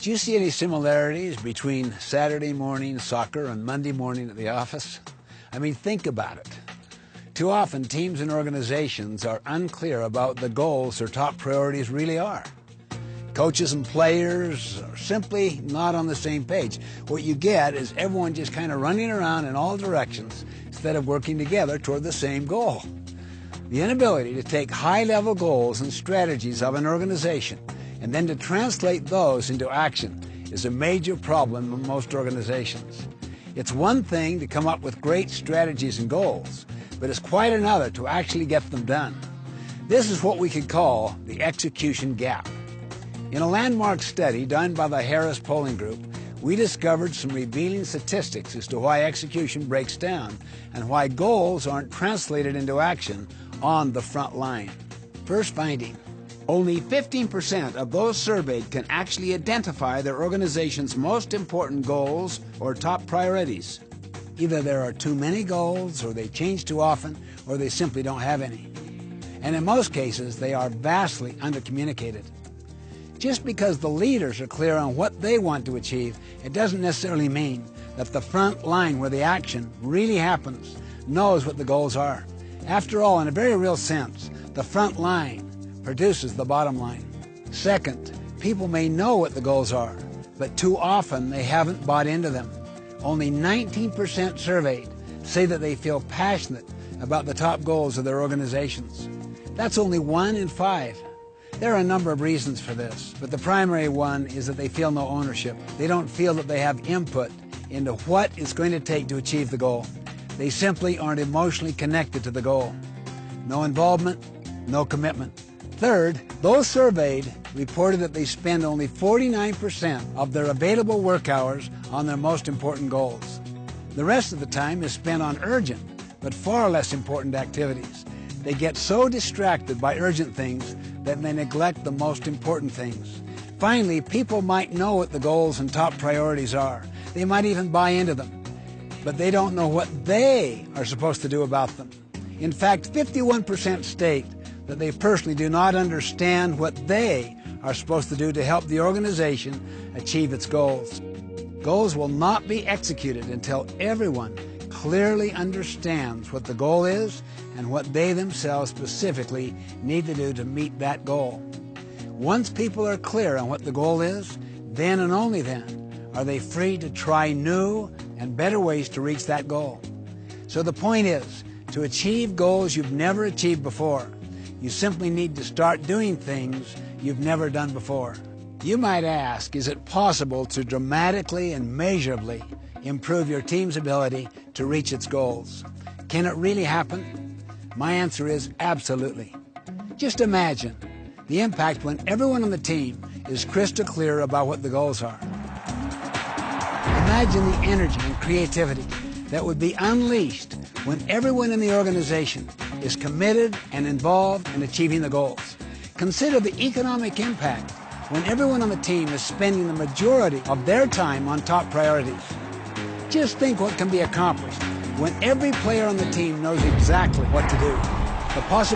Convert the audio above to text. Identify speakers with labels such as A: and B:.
A: Do you see any similarities between Saturday morning soccer and Monday morning at the office? I mean, think about it. Too often, teams and organizations are unclear about the goals their top priorities really are. Coaches and players are simply not on the same page. What you get is everyone just kind of running around in all directions instead of working together toward the same goal. The inability to take high-level goals and strategies of an organization and then to translate those into action is a major problem in most organizations. It's one thing to come up with great strategies and goals, but it's quite another to actually get them done. This is what we could call the execution gap. In a landmark study done by the Harris Polling Group, we discovered some revealing statistics as to why execution breaks down and why goals aren't translated into action on the front line. First finding, only 15% of those surveyed can actually identify their organization's most important goals or top priorities. Either there are too many goals, or they change too often, or they simply don't have any. And in most cases, they are vastly undercommunicated. Just because the leaders are clear on what they want to achieve, it doesn't necessarily mean that the front line where the action really happens knows what the goals are. After all, in a very real sense, the front line produces the bottom line. Second, people may know what the goals are, but too often they haven't bought into them. Only 19% surveyed say that they feel passionate about the top goals of their organizations. That's only 1 in 5. There are a number of reasons for this, but the primary one is that they feel no ownership. They don't feel that they have input into what it's going to take to achieve the goal. They simply aren't emotionally connected to the goal. No involvement, no commitment. Third, those surveyed reported that they spend only 49% of their available work hours on their most important goals. The rest of the time is spent on urgent, but far less important activities. They get so distracted by urgent things that they neglect the most important things. Finally, people might know what the goals and top priorities are. They might even buy into them, but they don't know what they are supposed to do about them. In fact, 51% state that they personally do not understand what they are supposed to do to help the organization achieve its goals. Goals will not be executed until everyone clearly understands what the goal is and what they themselves specifically need to do to meet that goal. Once people are clear on what the goal is, then and only then are they free to try new and better ways to reach that goal. So the point is, to achieve goals you've never achieved before, you simply need to start doing things you've never done before. You might ask, is it possible to dramatically and measurably improve your team's ability to reach its goals? Can it really happen? My answer is absolutely. Just imagine the impact when everyone on the team is crystal clear about what the goals are. Imagine the energy and creativity that would be unleashed when everyone in the organization is committed and involved in achieving the goals. Consider the economic impact when everyone on the team is spending the majority of their time on top priorities. Just think what can be accomplished when every player on the team knows exactly what to do. The